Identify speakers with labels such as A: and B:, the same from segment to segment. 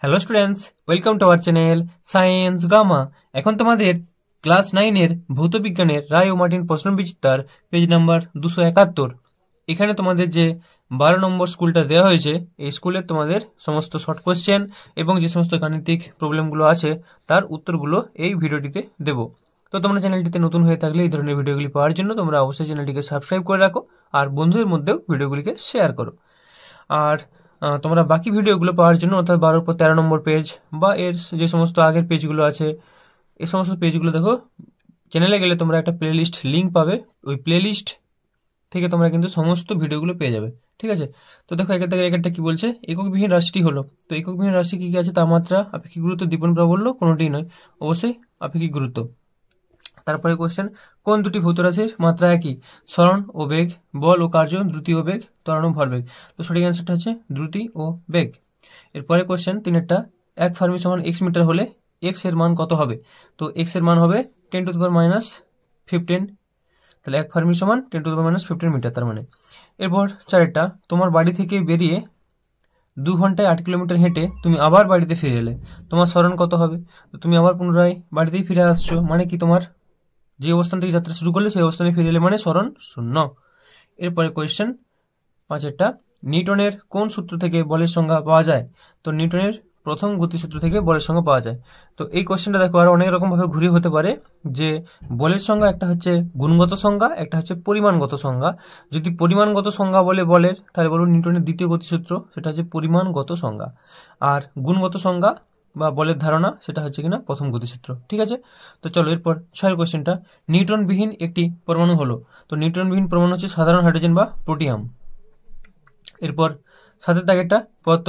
A: Hello students, welcome to our channel science gamma. এখন তোমাদের class 9-এর ভৌতবিজ্ঞানের রায় ও মার্টিন প্রশ্নবিচিত্রার পেজ নাম্বার 271। এখানে তোমাদের যে 12 নম্বর স্কুলটা দেওয়া হয়েছে, এই স্কুলে তোমাদের সমস্ত শর্ট কোয়েশ্চেন এবং যে সমস্ত গাণিতিক প্রবলেমগুলো আছে তার উত্তরগুলো এই ভিডিওটিতে দেবো। তো তোমরা চ্যানেলটিতে নতুন হয়ে থাকলে এই ধরনের ভিডিওগুলি পাওয়ার জন্য তোমরা অবশ্যই চ্যানেলটিকে সাবস্ক্রাইব করে রাখো আর বন্ধুদের মধ্যেও ভিডিওগুলিকে শেয়ার করো। আর তোমরা বাকি ভিডিওগুলো পাওয়ার জন্য অর্থাৎ 12 পর 13 নম্বর পেজ বা এর যে সমস্ত আগের পেজগুলো আছে এই সমস্ত পেজগুলো দেখো, চ্যানেলে গেলে তোমরা একটা প্লেলিস্ট লিঙ্ক পাবে, ওই প্লেলিস্ট থেকে তোমরা কিন্তু সমস্ত ভিডিওগুলো পেয়ে যাবে। ঠিক আছে, তো দেখো একের থেকে একটা কি বলছে, এককবিহীন রাশিটি হলো। তো এককবিহীন রাশি কি কি আছে, তাপমাত্রা, আপেক্ষিক গুরুত্ব, দীপন প্রাবল্য, কোনোটিই নয়, অবশ্যই আপেক্ষিক গুরুত্ব। তারপরে কোশ্চেন, কোন দুটি ভৌত রাশির মাত্রা একই? সরণ ও বেগ, বল ও কার্য, দ্রুতি ও বেগ, ত্বরণ ও ভরবেগ। তো সঠিক অ্যান্সারটা হচ্ছে দ্রুতি ও বেগ। এরপরে কোশ্চেন 3-এরটা, 1 ফার্মি সমান x মিটার হলে x এর মান কত হবে? তো x এর মান হবে 10⁻⁻15। তাহলে 1 ফার্মি সমান 10⁻⁻15 মিটার, তার মানে। এরপর 4-এরটা, তোমার বাড়ি থেকে বেরিয়ে 2 ঘন্টায় 8 কিলোমিটার হেঁটে তুমি আবার বাড়িতে ফিরে এলে, তোমার সরণ কত হবে? তো তুমি আবার পুনরায় বাড়িতেই ফিরে আসছো, মানে কি তোমার যে অবস্থান থেকে যাত্রা শুরু করলে সেই অবস্থানে ফিরে এলে, মানে সরণ 0। এরপরে কোয়েশ্চেন 5-এরটা, নিউটনের কোন সূত্র থেকে বলের সংজ্ঞা পাওয়া যায়? তো নিউটনের প্রথম গতিসূত্র থেকে বলের সংজ্ঞা পাওয়া যায়। তো এই কোয়েশ্চেনটা দেখো আর অনেক রকম ভাবে ঘুরিয়ে হতে পারে, যে বলের সংজ্ঞা একটা হচ্ছে গুণগত সংজ্ঞা, একটা হচ্ছে পরিমাণগত সংজ্ঞা। যদি পরিমাণগত সংজ্ঞা বলে বলের, তাহলে বলবো নিউটনের দ্বিতীয় গতিসূত্র, সেটা হচ্ছে পরিমাণগত সংজ্ঞা। আর গুণগত সংজ্ঞা বা বলের ধারণা, সেটা হচ্ছে কিনা প্রথম গতিসূত্র। ঠিক আছে, তো চলো এরপর 6-এর কোয়েশ্চেনটা, নিউটনবিহীন একটি পরমাণু হলো। তো নিউটনবিহীন পরমাণু হচ্ছে সাধারণ হাইড্রোজেন বা প্রোটিয়াম। এরপর 7-এর দাগেরটা, পদার্থ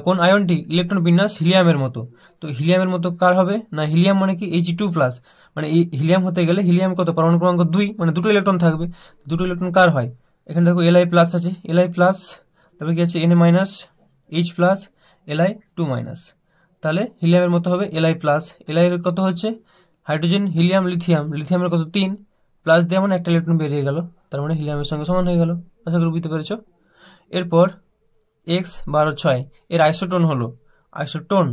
A: কোন আয়নটি ইলেকট্রন বিন্যাস হিলিয়ামের মতো? তো হিলিয়ামের মতো কার হবে না, হিলিয়াম মানে কি He2+, মানে এই হিলিয়াম হতে গেলে হিলিয়াম কত, পরমাণু ক্রমাঙ্ক 2, মানে দুটো ইলেকট্রন থাকবে। দুটো ইলেকট্রন কার হয়? এখানে দেখো Li+ আছে, Li+, তারপরে কি আছে Na-, H+, Li2-, তাহলে হিলিয়ামের মতো হবে Li+। Li এর কত হচ্ছে হাইড্রোজেন, হিলিয়াম, লিথিয়াম, লিথিয়ামের কত 3, প্লাস দিয়ে মানে একটা ইলেকট্রন বেরিয়ে গেল, তার মানে হিলিয়ামের সঙ্গে সমান হয়ে গেল। আশা করি বুঝতে পেরেছ। এরপর X12 এর আইসোটোন হলো, আইসোটোন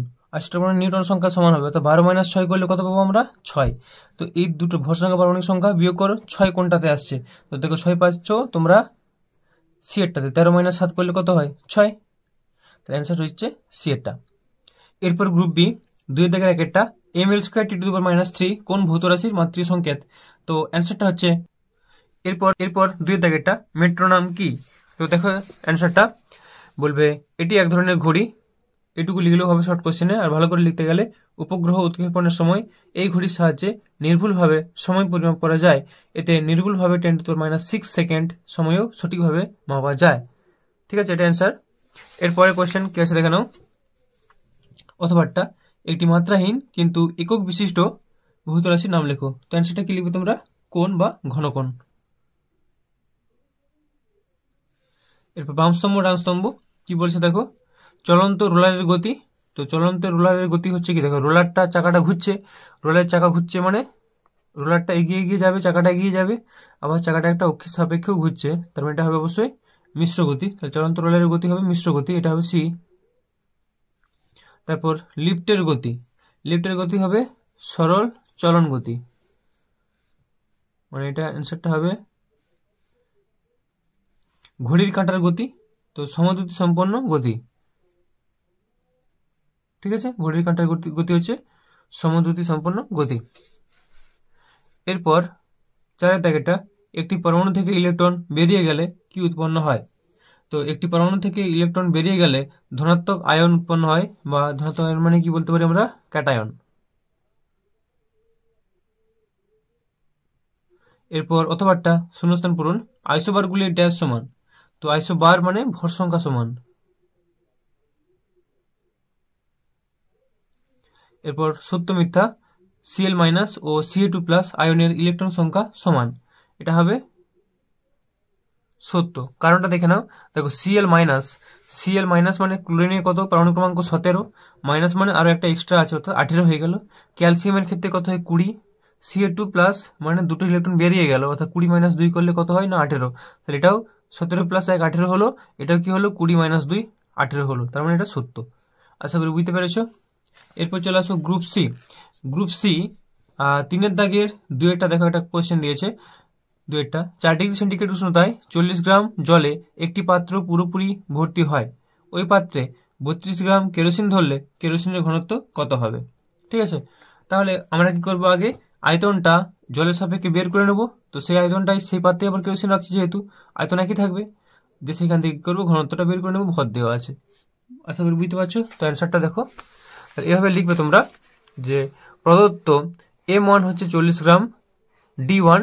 A: মানে নিউটন সংখ্যা সমান হবে, তো 12-6 করলে কত পাবো আমরা? 6। তো এই দুটো ভর সংখ্যা পারমাণবিক সংখ্যা বিয়োগ করো, 6 কোনটাতে আসছে? তো দেখো 6 পাচ্ছ তোমরা সি এরটাতে, 13-7 করলে কত হয়? 6। তার অ্যান্সার হচ্ছে সি এরটা। এরপর গ্রুপ বি, 2-এর দাগের একটা, mL²T⁻³ কোন ভৌত রাশির মাতৃ সংকেত? তো অ্যান্সারটা হচ্ছে এরপর 2-এর দাগেরটা, মেট্রোনম কি? তো দেখো অ্যান্সারটা বলবে এটি এক ধরনের ঘড়ি। এটুকু লিখলেও হবে শর্ট কোশ্চেনে, আর ভালো করে লিখতে গেলে উপগ্রহ উৎক্ষেপণের সময় এই ঘড়ির সাহায্যে নির্ভুলভাবে সময় পরিমাপ করা যায়। এতে নির্ভুলভাবে 10⁻6 সেকেন্ড সময়ও সঠিকভাবে মাপা যায়। ঠিক আছে, এটা অ্যান্সার। এরপরে কোশ্চেন কি আছে দেখে নাও। অথবাটা, একটি মাত্রাহীন কিন্তু একক বিশিষ্ট ভৌত রাশির নাম লেখো। তো অ্যান্সারটা কি লিখবে তোমরা? কোণ বা ঘনকোণ। এরপর বাম স্তম্ভ ডান স্তম্ভ কি বলছে দেখো, চলন্ত রোলারের গতি। তো চলন্ত রোলারের গতি হচ্ছে কি, দেখো রোলারটা চাকাটা ঘুরছে, রোলারের চাকা ঘুরছে মানে রোলারটা এগিয়ে এগিয়ে যাবে, চাকাটা এগিয়ে যাবে, আবার চাকাটা একটা অক্ষের সাপেক্ষেও ঘুরছে, তার মানে এটা হবে অবশ্যই মিশ্র গতি। তাহলে চলন্ত রোলারের গতি হবে মিশ্র গতি, এটা হবে সি। তারপর লিফটের গতি হবে সরল চলন গতি, মানে এটা অ্যান্সারটা হবে ঘড়ির কাঁটার গতি। তো সমদ্রুতি সম্পন্ন গতি। ঠিক আছে, ঘড়ির কাঁটার গতি হচ্ছে সমদ্রুতি সম্পন্ন গতি। এরপর 4-এর দাগেরটা, একটি পরমাণু থেকে ইলেকট্রন বেরিয়ে গেলে কি উৎপন্ন হয়? তো একটি পরমাণু থেকে ইলেকট্রন বেরিয়ে গেলে ধনাত্মক আয়ন উৎপন্ন হয়, বা ধনাত্মক আয়ন মানে কি বলতে পারি আমরা? ক্যাটায়ন। এরপর অথবাটা শূন্যস্থান পূরণ, আইসোবারগুলির ড্যাশ সমান। তো আইসোবার মানে ভর সংখ্যা সমান। এরপর সত্য মিথ্যা, Cl- ও Ca2+ আয়নের ইলেকট্রন সংখ্যা সমান, এটা হবে সত্য। কারণটা দেখে নাও, দেখো Cl- মানে ক্লোরিনের কত, পরমাণু ক্রমাঙ্ক 17, মাইনাস মানে আরো একটা এক্সট্রা আছে, অর্থাৎ 18 হয়ে গেল। ক্যালসিয়ামের ক্ষেত্রে কত হয়? 20। Ca2+ মানে দুটো ইলেকট্রন বেরিয়ে গেল, অর্থাৎ 20 - 2 করলে কত হয় না 18, তাহলে এটাও 17 + 1 18 হলো, এটাও কি হলো 20 - 2 18 হলো, তার মানে এটা সত্য। আশা করি বুঝতে পেরেছো। এরপর চলে আসো গ্রুপ সি। গ্রুপ সি 3 দাগের 2 দেখো একটা কোয়েশ্চেন দিয়েছে। 2 4 ডিগ্রি সেন্টিগ্রেড উষ্ণতায় 40 গ্রাম জলে একটি পাত্র পুরোপুরি ভর্তি হয়, ওই পাত্রে 32 গ্রাম কেরোসিন ধরলে কেরোসিনের ঘনত্ব কত হবে? ঠিক আছে, তাহলে আমরা কি করব, আগে আয়তনটা জলের সাপেক্ষে বের করে নেব। তো সেই আয়তনটাই সেই পাত্রে আবার কেরোসিন রাখছি, যেহেতু আয়তন একই থাকবে, যে সেখান থেকে কি করবো, ঘনত্বটা বের করে নেব, ভর দেওয়া আছে। আশা করি বুঝতে পারছো। তো অ্যান্সারটা দেখো, এভাবে লিখবে তোমরা যে প্রদত্ত M1 হচ্ছে 40 গ্রাম, D1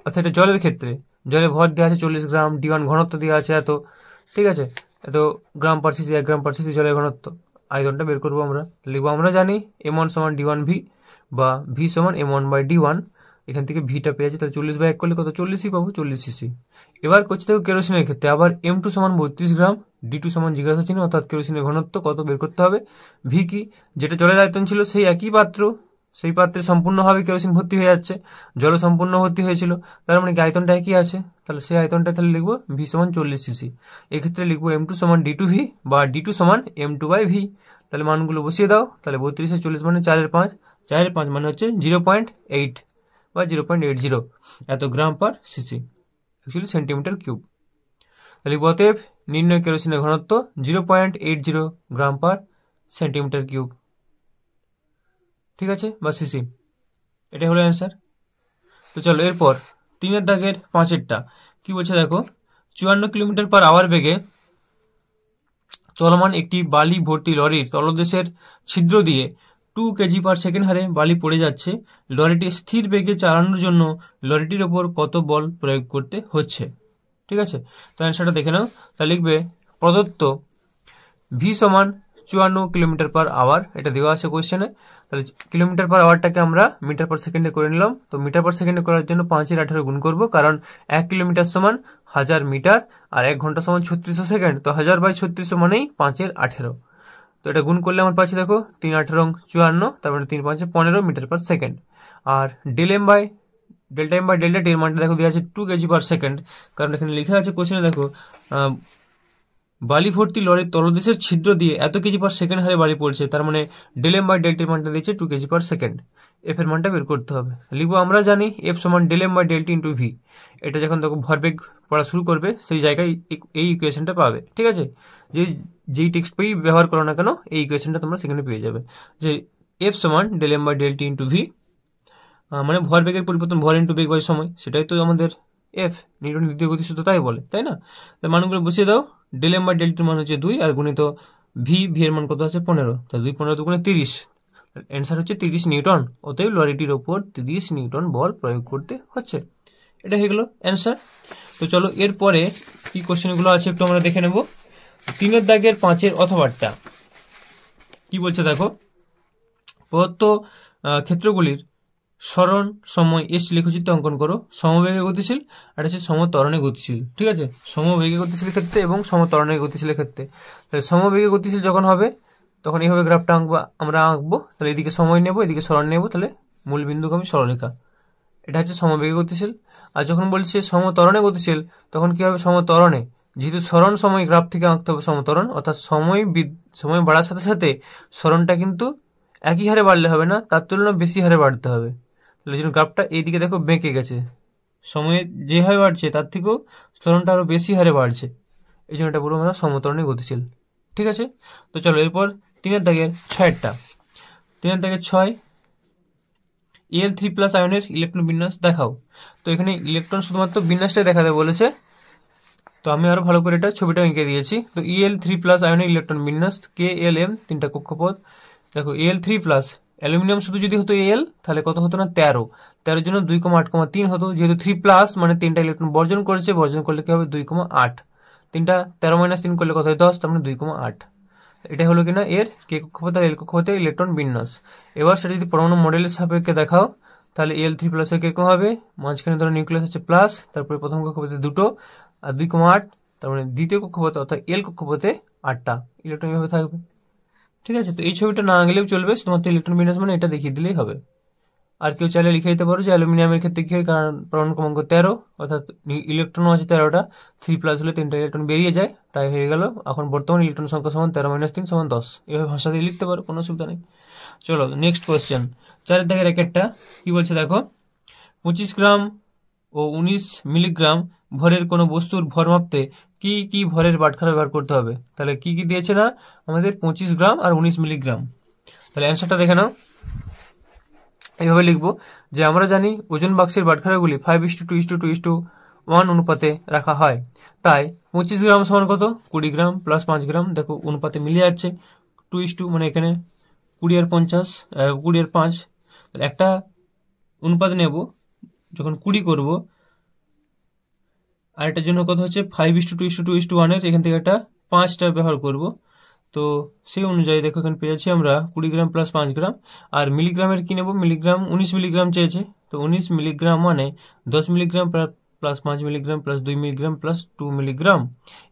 A: অর্থাৎ এটা জলের ক্ষেত্রে, জলে ভর দেওয়া আছে 40 গ্রাম, D1 ঘনত্ব দেওয়া আছে এত, ঠিক আছে, এত গ্রাম পার সিসি, 1 গ্রাম পার সিসি জলের ঘনত্ব। আয়তনটা বের করবো আমরা, লিখবো আমরা জানি M1 সমান D1 V বা V সমান M1 বাই D1। এখান থেকে ভিটা পেয়ে যাচ্ছে, তাহলে 40/1 করলে কত, 40ই পাবো, 40 সিসি। এবার করছি দেখো কেরোসিনের ক্ষেত্রে, আবার M2 সমান 32 গ্রাম, D2 সমান জিজ্ঞাসা চিহ্ন, অর্থাৎ কেরোসিনের ঘনত্ব কত বের করতে হবে। ভি কি, যেটা জলের আয়তন ছিল সেই একই পাত্র, সেই পাত্রে সম্পূর্ণভাবে কেরোসিন ভর্তি হয়ে যাচ্ছে, জল সম্পূর্ণ ভর্তি হয়েছিল, তার মানে কি আয়তনটা একই আছে, তাহলে সেই আয়তনটা তাহলে লিখবো ভি সমান 40 সিসি। এক্ষেত্রে লিখবো M2 সমান D2 ভি বা D2 সমান M2 বাই ভি। তাহলে মানগুলো বসিয়ে দাও, তাহলে 32 আর 40 মানে 4/5, 4/5 মানে হচ্ছে 0.8 বা 0.80 এত গ্রাম পার সিসি, অ্যাকচুয়ালি সেন্টিমিটার কিউব। তাহলে অতএব নির্ণয় কেরোসিনের ঘনত্ব 0.80 গ্রাম পার সেন্টিমিটার কিউব, ঠিক আছে, বা সিসি। এটাই হলো অ্যান্সার। তো চলো এরপর 3 দাগের 5 কি বলছে দেখো, 54 কিলোমিটার পার আওয়ার বেগে চলমান একটি বালি ভর্তি লরির তলদেশের ছিদ্র দিয়ে 2 কেজি পার সেকেন্ড হারে বালি পড়ে যাচ্ছে। লরিটি স্থির বেগে চালানোর জন্য লরিটির ওপর কত বল প্রয়োগ করতে হচ্ছে? ঠিক আছে, তো অ্যান্সারটা দেখে নাও। তা লিখবে প্রদত্ত ভি সমান 54 কিলোমিটার পার আওয়ার, এটা দেওয়া আছে কোয়েশ্চেনে। তাহলে কিলোমিটার পার আওয়ারটাকে আমরা মিটার পার সেকেন্ডে করে নিলাম। তো মিটার পার সেকেন্ডে করার জন্য 5/18 গুণ করবো, কারণ 1 কিলোমিটার সমান 1000 মিটার আর 1 ঘন্টা সমান 3600 সেকেন্ড। তো 1000/3600 মানেই 5/18। তো এটা গুণ করলে আমার পাচ্ছি দেখো 3×18 54, তার মানে 3×5 15 মিটার পার সেকেন্ড। আর delta M by delta T এর মানটা দেখো দেওয়া আছে 2 কেজি পার সেকেন্ড, কারণ এখানে লেখা আছে কোশ্চেনে দেখো বালি ভর্তি লরির তলদেশের ছিদ্র দিয়ে এত কেজি পার সেকেন্ড হারে বালি পড়ছে, তার মানে ডেল এম বাই ডেল্টির মানটা দিয়েছে 2 কেজি পার সেকেন্ড। এফ এর মানটা বের করতে হবে, লিখবো আমরা জানি এফ সমান del M by del t into V. এটা যখন দেখো ভরবেগ পড়া শুরু করবে সেই জায়গায় এই ইকুয়েশনটা পাবে, ঠিক আছে, যেই টেক্সট বই ব্যবহার করো না কেন এই ইকুয়েশনটা তোমরা সেখানে পেয়ে যাবে, যে এফ সমান del M by del t into V, মানে ভরবেগের পরিবর্তন ভর ইন্টু বেগ বাই সময়, সেটাই তো আমাদের এফ, নিউটনের দ্বিতীয় গতিসূত্র তাই বলে, তাই না? তাই মানগুলো বসিয়ে দাও, ডেল এম বাই ডেল্টির মান হচ্ছে 2 আর গুণিত ভি এর মান কত আছে 15, তাই 2 15 দুগুণে 30, অ্যান্সার হচ্ছে 30 নিউটন। অতএব লরিটির ওপর 30 নিউটন বল প্রয়োগ করতে হচ্ছে। এটা হয়ে গেল অ্যান্সার। তো চলো এরপরে কি কোশ্চেনগুলো আছে একটু আমরা দেখে নেব। 3 দাগের 5 অথবাটা কি বলছে দেখো, প্রদত্ত ক্ষেত্রগুলির সরণ সময় এসটি লেখচিত্র অঙ্কন করো। সমবেগে গতিশীল আর হচ্ছে সমত্বরণে গতিশীল, ঠিক আছে, সমবেগে গতিশীল ক্ষেত্রে এবং সমত্বরণে গতিশীলের ক্ষেত্রে। তাহলে সমবেগে গতিশীল যখন হবে তখন এইভাবে গ্রাফটা আমরা আঁকবো। তাহলে এদিকে সময় নেব, এদিকে সরণ নেব, তাহলে মূল বিন্দুগামী সরলরেখা, এটা হচ্ছে সমবেগে গতিশীল। আর যখন বলছে সমত্বরণে গতিশীল তখন কি হবে, সমত্বরণে যেহেতু সরণ সময় গ্রাফ থেকে আঁকতে হবে সমত্বরণ, অর্থাৎ সময় বাড়ার সাথে সাথে সরণটা কিন্তু একই হারে বাড়লে হবে না, তার তুলনায় বেশি হারে বাড়তে হবে। তাহলে জন্য গ্রাফটা এইদিকে দেখো বেঁকে গেছে, সময়ে যেভাবে বাড়ছে তার থেকেও সরণটা আরো বেশি হারে বাড়ছে, এই জন্য এটা বলবো আমরা সমত্বরণে গতিশীল, ঠিক আছে। তো চলো এরপর 3 দাগের 6 Al3+ আয়নের ইলেকট্রন বিন্যাস দেখাও। তো এখানে ইলেকট্রন শুধুমাত্র বিন্যাসটাই দেখাতে বলেছে, তো আমি আরো ভালো করে এটা ছবিটা এঁকে দিয়েছি। তো Al3+ আয়নের ইলেকট্রন বিন্যাস KLm, 3টা কক্ষপথ। দেখো Al3+, অ্যালুমিনিয়াম শুধু যদি হতো Al তাহলে কত হতো না 13 জন্য 2,8,3 হতো, যেহেতু 3+ মানে 3টা ইলেকট্রন বর্জন করেছে, বর্জন করলে কি হবে 2,8, 3টা 13 - 3 করলে কত হয় 10, তার মানে 2,8। এটা হলো কিনা এর কে কক্ষপথ আর এল কক্ষপথের ইলেকট্রন বিন্যাস। এবার সেটা যদি পরমাণু মডেলের সাপেক্ষে দেখাও তাহলে Al3+ এর কিরকম হবে, মাঝখানে ধরো নিউক্লিয়াস হচ্ছে প্লাস, তারপরে প্রথম কক্ষপথে 2টো আর 2,8, তার মানে দ্বিতীয় কক্ষপথে অর্থাৎ এল কক্ষপথে 8টা ইলেকট্রন এভাবে থাকবে, ঠিক আছে। তো এই ছবিটা না গেলেও চলবে, শুধুমাত্র ইলেকট্রন বিন্যাস মানে এটা দেখিয়ে দিলেই হবে। আর কেউ চাইলে লিখে দিতে পারো যে অ্যালুমিনিয়ামের ক্ষেত্রে কি হয়, কারণ পরমাণু ক্রমাঙ্ক 13, অর্থাৎ ইলেকট্রনও আছে 13টা, 3+ হলে 3টা ইলেকট্রন বেরিয়ে যায়, তাই হয়ে গেল এখন বর্তমান ইলেকট্রন সংখ্যা সমান 13 - 3 = 10। এভাবে ভাষা দিয়ে লিখতে পারো, কোনো অসুবিধা নেই। চলো নেক্সট কোয়েশ্চেন, 4 দাগের একটা কি বলছে দেখো, 25 গ্রাম ও 19 মিলিগ্রাম ভরের কোনো বস্তুর ভর মাপতে কি কি ভরের বাটখারা ব্যবহার করতে হবে। তাহলে কি কি দিয়েছে না আমাদের 25 গ্রাম আর 19 মিলিগ্রাম। তাহলে অ্যান্সারটা দেখে নাও। এইভাবে লিখবো যে আমরা জানি ওজন বাক্সের বাটখারাগুলি 5:2:2:1 অনুপাতে রাখা হয়, তাই 25 গ্রাম সমান কত, 20 গ্রাম প্লাস 5 গ্রাম। দেখো অনুপাতে মিলে যাচ্ছে, 2:2 মানে এখানে 20 আর 50, 20 আর 5, একটা অনুপাত নেব যখন 20 করব, আর এটার জন্য কত হচ্ছে 5:2:2:1 এর এখান থেকে একটা 5টা ব্যবহার করব। তো সেই অনুযায়ী দেখো এখানে পেয়ে যাচ্ছি আমরা 20 গ্রাম প্লাস 5 গ্রাম। আর মিলিগ্রামের কি নেব, মিলিগ্রাম 19 মিলিগ্রাম চেয়েছে, তো 19 মিলিগ্রাম মানে 10 milligram plus 5 milligram plus 2 milligram plus 2 milligram.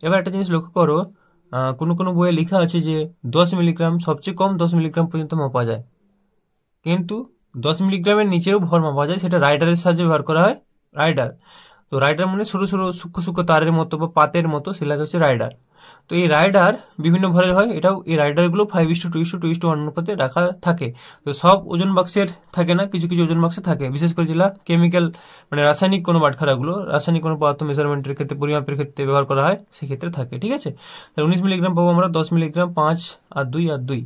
A: এবার একটা জিনিস লক্ষ্য করো, কোনো কোনো বইয়ে লেখা আছে যে 10 মিলিগ্রাম, সবচেয়ে কম 10 মিলিগ্রাম পর্যন্ত মাপা যায়, কিন্তু 10 মিলিগ্রামের নিচেও ভর মাপা যায়, সেটা রাইডারের সাহায্যে ব্যবহার করা হয়। রাইডার, তো রাইডার মানে ছোটো ছোটো সূক্ষ্ম সূক্ষ্ম তারের মতো বা পাতের মতো, সেগুলো হচ্ছে রাইডার। তো এই রাইডার বিভিন্ন ভরের হয়, এটাও এই রাইডারগুলো 5:2:2:1 অনুপাতে রাখা থাকে। তো সব ওজন বাক্সের থাকে না, কিছু কিছু ওজন বাক্সে থাকে, বিশেষ করে যেগুলা কেমিক্যাল মানে রাসায়নিক কোনো বাটখারাগুলো, রাসায়নিক কোনো পদার্থ মেজারমেন্টের ক্ষেত্রে, পরিমাপের ক্ষেত্রে ব্যবহার করা হয়, সেক্ষেত্রে থাকে। ঠিক আছে, তাহলে 19 মিলিগ্রাম পাবো আমরা, 10 মিলিগ্রাম, 5 আর 2 আর 2,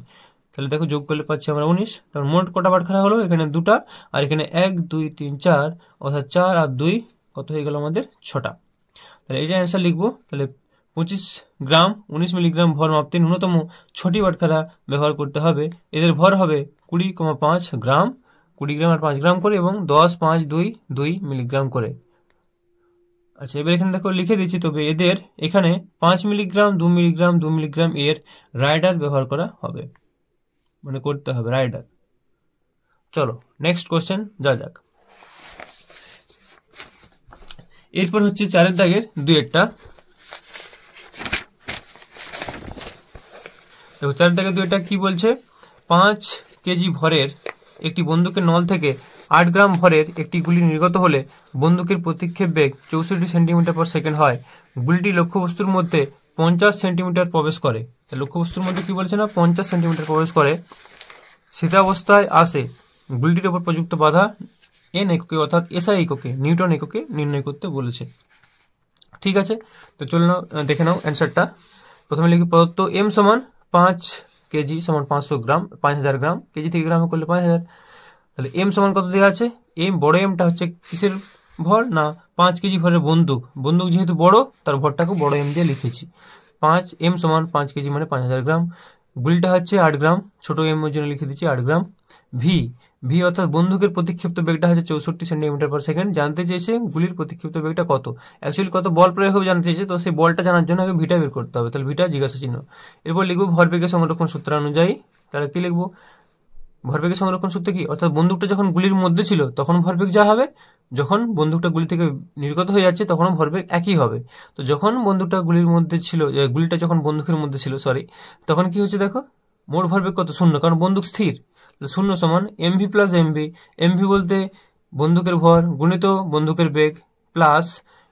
A: তাহলে দেখো যোগ করলে পাচ্ছি আমরা 19। তাহলে মোট কটা বাটখারা হলো, এখানে 2টা, আর এখানে 1 2 3 4, অর্থাৎ 4 আর 2 কত হয়ে গেল আমাদের 6টা। তাহলে এই যে অ্যান্সার লিখবো। তাহলে 25 গ্রাম 19 মিলিগ্রাম ভর মাপতে ন্যূনতম 6টি বাটখারা ব্যবহার করতে হবে। এদের ভর হবে 20,5 গ্রাম, 20 গ্রাম আর 5 গ্রাম করে, এবং 10 5 2 2 মিলিগ্রাম করে। আচ্ছা, এবার এখানে দেখো লিখে দিচ্ছি, তবে এদের এখানে 5 মিলিগ্রাম 2 মিলিগ্রাম 2 মিলিগ্রাম এর রাইডার ব্যবহার করা হবে, মানে করতে হবে রাইডার। চলো নেক্সট কোশ্চেন যা যাক। এরপর হচ্ছে 4 দাগের 2 দেখো 4 দাগের 2 কি বলছে, 5 কেজি ভরের একটি বন্দুকের নল থেকে 8 গ্রাম ভরের একটি গুলি নির্গত হলে বন্দুকের প্রতিক্ষেপ বেগ 64 সেন্টিমিটার/সেকেন্ড হয়। গুলিটি লক্ষ্যবস্তুর মধ্যে 50 সেন্টিমিটার প্রবেশ করে। লক্ষ্যবস্তুর মধ্যে কি বলছে না, 50 সেন্টিমিটার প্রবেশ করে, স্থিতাবস্থায় আসে। গুলিটির উপর প্রযুক্ত বাধা এন এককে অর্থাৎ এসআই এককে, নিউটন এককে নির্ণয় করতে বলেছে। ঠিক আছে, তো চলো দেখে নাও অ্যান্সারটা। প্রথমে লিখি প্রদত্ত এম সমান 5 কেজি সমান 500 গ্রাম, 5000 গ্রাম, কেজি থেকে গ্রামে করলে 5000। তাহলে এম সমান কত দেওয়া আছে, এম বড় এমটা হচ্ছে কিসের ভর না 5 কেজি ভরের বন্দুক, বন্দুক যেহেতু বড় তার ভরটাকে বড় এম দিয়ে লিখেছি। 5 এম সমান 5 কেজি মানে 5000 গ্রাম, গুলিটা হচ্ছে 8 গ্রাম, ছোট এম এর জন্য লিখে দিচ্ছি 8 গ্রাম। ভি, ভি অর্থাৎ বন্দুকের প্রতিক্ষিপ্ত বেগটা হচ্ছে 64 সেন্টিমিটার/সেকেন্ড। জানতে চেয়েছে গুলির প্রতিক্ষিপ্ত বেগটা কত, অ্যাকচুয়ালি কত বল প্রয়োগ হবে জানতে চেয়েছে, তো সেই বলটা জানার জন্য আগে ভিটা বের করতে হবে, তাহলে ভিটা জিজ্ঞাসা চিহ্ন। এরপর লিখবো ভরবেগের সংরক্ষণ সূত্র অনুযায়ী। তাহলে কি লিখবো, ভরবেগের সংরক্ষণ সূত্র কি, অর্থাৎ বন্দুকটা যখন গুলির মধ্যে ছিল তখন ভরবেগ যা হবে, যখন বন্দুকটা গুলি থেকে নির্গত হয়ে যাচ্ছে তখনও ভরবেগ একই হবে। তো যখন বন্দুকটা গুলির মধ্যে ছিল, গুলিটা যখন বন্দুকের মধ্যে ছিল তখন কি হচ্ছে দেখো, মোট ভরবেগ কত, 0, কারণ বন্দুক স্থির। 0 সমান এমভি প্লাস এমভি, এমভি বলতে বন্দুকের ভর গুণিত বন্দুকের বেগ প্লাস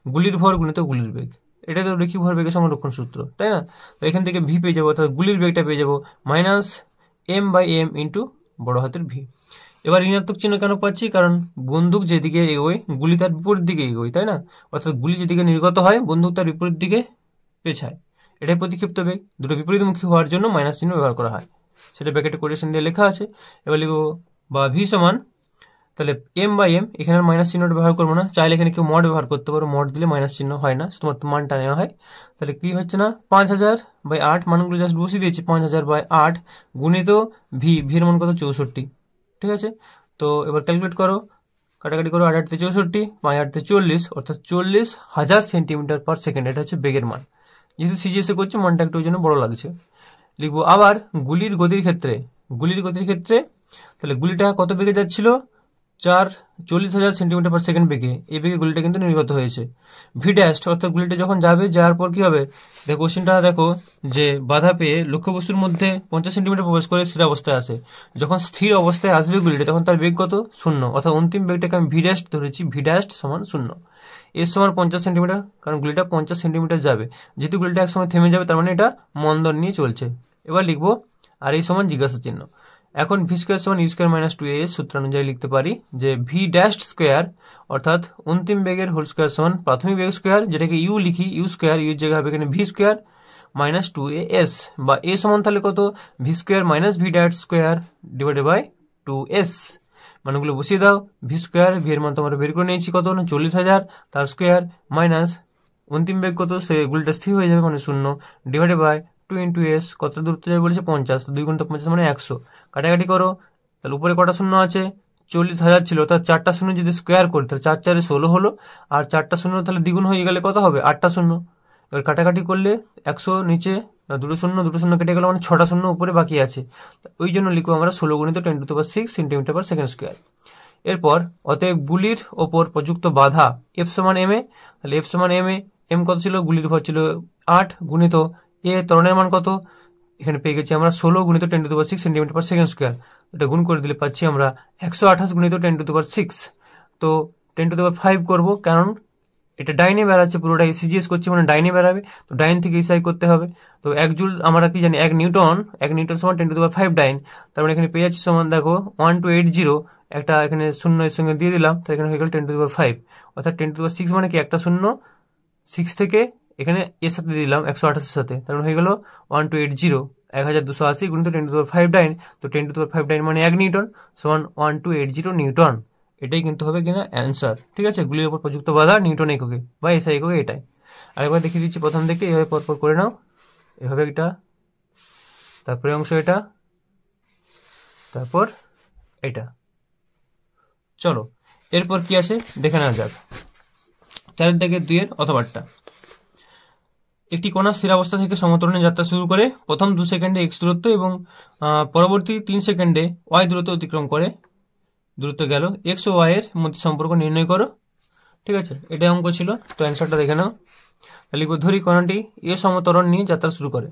A: গুলির ভর গুণিত গুলির বেগ। এটা তো রেখি ভরবেগের সংরক্ষণ সূত্র, তাই না? তো এখান থেকে ভি পেয়ে যাবো, অর্থাৎ গুলির বেগটা পেয়ে যাবো মাইনাস m/m ইন্টু বড় হাতের ভি। এবার ঋণাত্মক চিহ্ন কেন পাচ্ছি, কারণ বন্দুক যেদিকে এগোয় গুলি তার বিপরীত দিকে এগোয়, তাই না? অর্থাৎ গুলি যেদিকে নির্গত হয় বন্দুক তার বিপরীত দিকে পেছায়, এটাই প্রতিক্ষিপ্ত বেগ। দুটো বিপরীতমুখী হওয়ার জন্য মাইনাস চিহ্ন ব্যবহার করা হয়, সেটা ব্র্যাকেটে কোটেশন দিয়ে লেখা আছে। এবার লিখবো বা ভি সমান, তাহলে m/m, এখানে মাইনাস চিহ্নটা ব্যবহার করবো না, চাইলে এখানে কেউ মড ব্যবহার করতে পারো, মড দিলে মাইনাস চিহ্ন হয় না, শুধুমাত্র মানটা নেওয়া হয়। তাহলে কি হচ্ছে না 5000/8, মানগুলো জাস্ট বসিয়ে দিয়েছি, 5000/8 গুণিত ভি, ভির মান কত 64। ঠিক আছে, তো এবার ক্যালকুলেট করো, কাটাকাটি করো, 8 × 8 = 64, 5 × 8 = 40, অর্থাৎ 40,000 সেন্টিমিটার/সেকেন্ড, এটা হচ্ছে বেগের মান। যেহেতু সিজিএসে করছে মানটা একটু ওই জন্য বড় লাগছে। লিখবো আবার গুলির গতির ক্ষেত্রে, তাহলে গুলিটা কত বেগে যাচ্ছিল, 40,000 সেন্টিমিটার পার সেকেন্ড বেগে এই বেগে গুলিটা কিন্তু নির্গত হয়েছে। ভি ড্যাশ অর্থাৎ গুলিটা যখন যাবে, যাওয়ার পর কি হবে, দেখো কোশ্চেনটা দেখো যে বাধা পেয়ে লক্ষ্যবস্তুর মধ্যে 50 সেন্টিমিটার প্রবেশ করে স্থির অবস্থায় আসে। যখন স্থির অবস্থায় আসবে গুলিটা তখন তার বেগ কত? 0, অর্থাৎ অন্তিম বেগটাকে আমি ভি ড্যাশ ধরেছি, ভি ড্যাশ সমান 0। এর সমান 50 সেন্টিমিটার, কারণ গুলিটা 50 সেন্টিমিটার যাবে। যেহেতু গুলিটা এক সময় থেমে যাবে তার মানে এটা মন্দন নিয়ে চলছে। এবার লিখবো আর এই সমান জিজ্ঞাসা চিহ্ন। এখন ভি স্কোয়ার সমান ইউ স্কোয়ার মাইনাস 2a সূত্র অনুযায়ী লিখতে পারি যে ভি ড্যাশ স্কোয়ার অর্থাৎ অন্তিম বেগের হোল স্কোয়ার সমান প্রাথমিক বেগ স্কোয়ার, যেটাকে ইউ লিখি, ইউ স্কোয়ার, ইউর জায়গায় হবে এখানে ভি স্কোয়ার মাইনাস 2as, বা এ সমান তাহলে কত? V square minus v dash square divided by 2s। মানগুলো বসিয়ে দাও। ভি স্কোয়ার, ভি এর মান তোমরা বের করে নিয়েছি কত না 40,000, তার স্কোয়ার মাইনাস অন্তিম বেগ কত, সে গুলিটা স্থির হয়ে যাবে মানে 0, ডিভাইডেড বাই 2 ইন্টু এস। কত দূরত্ব যাবে বলেছে? 50, 2 গুণ 50 মানে 100। কাটাকাটি করো, তাহলে উপরে কটা শূন্য আছে? 40,000 ছিল, অর্থাৎ 4টা শূন্য যদি স্কোয়ার করি তাহলে 4 4 16 হলো, আর 4টা শূন্য তাহলে দ্বিগুণ হয়ে গেলে কত হবে? 8টা শূন্য। এবার কাটাকাটি করলে 100 নিচে, দুটো শূন্য কেটে গেল, মানে 6টা শূন্য উপরে বাকি আছে। ওই জন্য লিখবো আমরা 16 গুণিত 10⁶ সেন্টিমিটার পার সেকেন্ড স্কোয়ার। এরপর অতএব গুলির ওপর প্রযুক্ত বাধা এফ সমান এম এ, তাহলে এফ সমান এম এ, এম কত ছিল? গুলির ভর ছিল 8 গুণিত এ ত্বরণের মান কত? এখানে পেয়ে গেছি আমরা 16 গুণিত 10⁶ সেন্টিমিটার পার সেকেন্ড স্কোয়ার। এটা গুণ করে দিলে পাচ্ছি আমরা 128 গুণিত 10⁶। তো 10⁵ করবো, কারণ এটা ডাইনে বেড়াচ্ছে, পুরোটা সিজিএস করছে মানে ডাইনে বেড়াবে, তো ডাইন থেকে ইসাই করতে হবে। তো 1 জুল আমরা কি জানি? 1 নিউটন সমান 10⁵ ডাইন। তার মানে এখানে পেয়ে যাচ্ছি সমান দেখো 1280, একটা এখানে শূন্য এর সঙ্গে দিয়ে দিলাম, তো এখানে হয়ে গেল 10⁵, অর্থাৎ 10⁶ মানে কি একটা শূন্য 6 থেকে এখানে এর সাথে দিলাম 128 এর সাথে, তার মানে হয়ে গেল 1280, 1280 গুণিত 10⁵ ডাইন। তো 10⁵ ডাইন মানে 1 নিউটন সমান 1280 নিউটন। এটাই কিন্তু হবে কিনা অ্যান্সার। ঠিক আছে, গুলির উপর প্রযুক্ত বাধা নিউটন এককে বা এসআই এককে এটাই। আরেকবার দেখিয়ে দিচ্ছি প্রথম থেকে, এভাবে পরপর করে নাও। এভাবে এটা, তারপরে অংশ এটা, তারপর এটা। চলো এরপর কি আছে দেখে নেওয়া যাক। 4 থেকে 2 এর অথবাটা। একটি কণা স্থিরাবস্থা থেকে সমতরণে যাত্রা শুরু করে প্রথম 2 সেকেন্ডে এক্স দূরত্ব এবং পরবর্তী 3 সেকেন্ডে ওয়াই দূরত্ব অতিক্রম করে। দূরত্ব গেল, এক্স ও ওয়াই এর মধ্যে সম্পর্ক নির্ণয় করো। ঠিক আছে, এটাই অঙ্ক ছিল। তো অ্যান্সারটা দেখে নাও। লিখব ধরি কণাটি এ সমতরণ নিয়ে যাত্রা শুরু করে।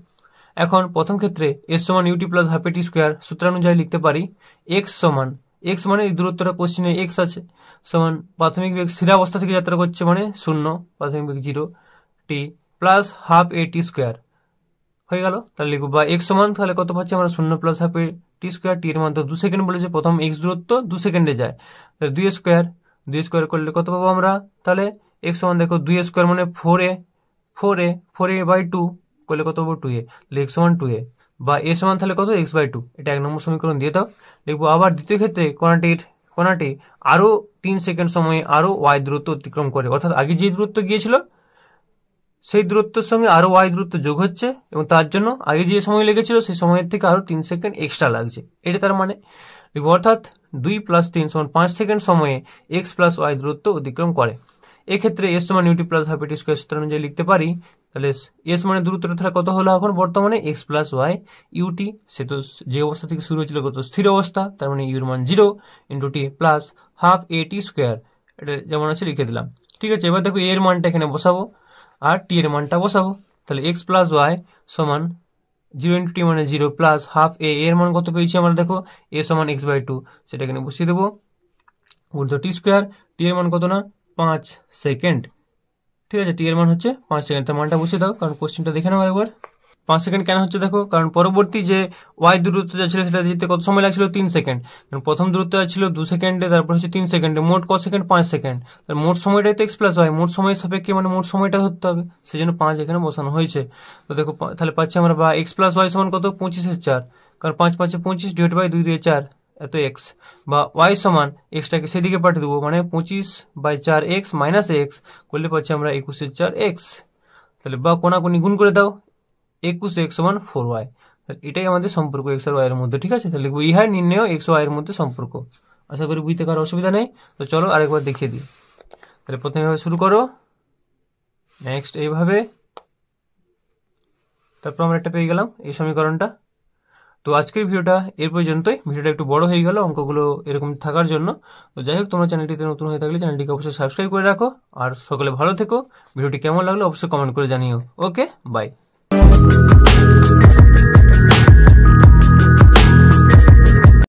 A: এখন প্রথম ক্ষেত্রে এস সমান ইউটি প্লাস হাফ এটি স্কোয়ার সূত্রানুযায়ী লিখতে পারি এক্স সমান, এক্স মানে এই দূরত্বটা কোশ্চেনে এক্স আছে, সমান প্রাথমিক বেগ স্থিরাবস্থা থেকে যাত্রা করছে মানে 0, প্রাথমিক বেগ 0 টি প্লাস হাফ এ টি স্কোয়ার হয়ে গেল। তাহলে লিখবো বা এক্স সমান, তাহলে কত পাচ্ছি আমরা? 0 প্লাস হাফ এ টি স্কোয়ার, টি এর মান তো 2 সেকেন্ড বলেছে, প্রথম এক্স দূরত্ব 2 সেকেন্ডে যায়, তাহলে 2 স্কোয়ার করলে কত পাবো আমরা? তাহলে এক্স সমান দেখো 2 স্কোয়ার মানে 4a বাই 2 করলে কত পাবো? 2a, তাহলে এক্স সমান 2a, বা এ সমান তাহলে কত? x by 2। এটা 1 নম্বর সমীকরণ দিয়ে দাও। লিখবো আবার দ্বিতীয় ক্ষেত্রে কণাটি আরো 3 সেকেন্ড সময়ে আরো ওয়াই দূরত্ব অতিক্রম করে, অর্থাৎ আগে যে দূরত্ব গিয়েছিল সেই দূরত্বের সঙ্গে আরো ওয়াই দূরত্ব যোগ হচ্ছে, এবং তার জন্য আগে যে সময় লেগেছিল সেই সময়ের থেকে আরো 3 সেকেন্ড এক্সট্রা লাগছে। এটা তার মানে লিখবো অর্থাৎ 2 + 3 সমান 5 সেকেন্ড সময়ে এক্স প্লাস ওয়াই দূরত্ব অতিক্রম করে। এক্ষেত্রে এস সমান ইউটি প্লাস হাফ এটি স্কোয়ার সূত্র অনুযায়ী লিখতে পারি, তাহলে এস মানে দূরত্বটা তাহলে কত হলো এখন বর্তমানে? এক্স প্লাস ওয়াই ইউটি, সে তো যে অবস্থা থেকে শুরু হয়েছিল কত? স্থির অবস্থা, তার মানে ইউর মান 0 ইন্টু টি প্লাস হাফ এ টি স্কোয়ার। এটা যেমন আছে লিখে দিলাম। ঠিক আছে, এবার দেখো এর মানটা এখানে বসাবো আর টি এর মানটা বসাবো। তাহলে এক্স প্লাস ওয়াই সমান 0 ইন্টু টি মানে 0 প্লাস হাফ এ এর মান কত পেয়েছি আমরা? দেখো এ সমান এক্স বাই 2, সেটা এখানে বসিয়ে দেবো গুণিত টি স্কোয়ার, টি এর মান কত না 5 সেকেন্ড। ঠিক আছে, টি এর মান হচ্ছে 5 সেকেন্ড, তার মানটা বসিয়ে দাও, কারণ কোশ্চেনটা দেখে নাও একবার। 5 সেকেন্ড কেন হচ্ছে দেখো, কারণ পরবর্তী যে ওয়াই দূরত্ব যা ছিল সেটা যেতে কত সময় লাগছিল? 3 সেকেন্ড। কারণ প্রথম দূরত্ব ছিল 2 সেকেন্ডে, তারপর হচ্ছে 3 সেকেন্ডে, মোট কত সেকেন্ড? 5 সেকেন্ড। তার মোট সময়টাই তো এক্স প্লাস ওয়াই, মোট সময়ের সাপেক্ষে মানে মোট সময়টা ধরতে হবে, সেই জন্য 5 এখানে বসানো হয়েছে। তো দেখো তাহলে পাচ্ছি আমরা বা এক্স প্লাস ওয়াই সমান কত? 25/4, কারণ 5 5 25 ডিভাইড বাই 2 2 4 এত এক্স, বা ওয়াই সমান এক্সটাকে সেদিকে পাঠিয়ে দেবো, মানে 25/4 এক্স মাইনাস এক্স করলে পাচ্ছি আমরা 21/4 এক্স। তাহলে বা কোনাকুনি গুণ করে দাও, 21x সমান 4y। এটাই আমাদের সম্পর্ক এক্স আর ওয়াই এর মধ্যে। ঠিক আছে, তাহলে লিখবো ইহার নির্ণয় এক্স ওয়াই এর মধ্যে সম্পর্ক। আশা করি বুঝতে কারো অসুবিধা নেই। তো চলো আরেকবার দেখিয়ে দিই। তাহলে প্রথমে এভাবে শুরু করো, নেক্সট এইভাবে, তারপর আমরা একটা পেয়ে গেলাম এই সমীকরণটা। তো আজকের ভিডিওটা এর পর্যন্তই। ভিডিওটা একটু বড় হয়ে গেল অঙ্কগুলো এরকম থাকার জন্য। তো যাই হোক, তোমরা চ্যানেলটিতে নতুন হয়ে থাকলে চ্যানেলটিকে অবশ্যই সাবস্ক্রাইব করে রাখো। আর সকলে ভালো থেকো। ভিডিওটি কেমন লাগলো অবশ্যই কমেন্ট করে জানিও। ওকে, বাই।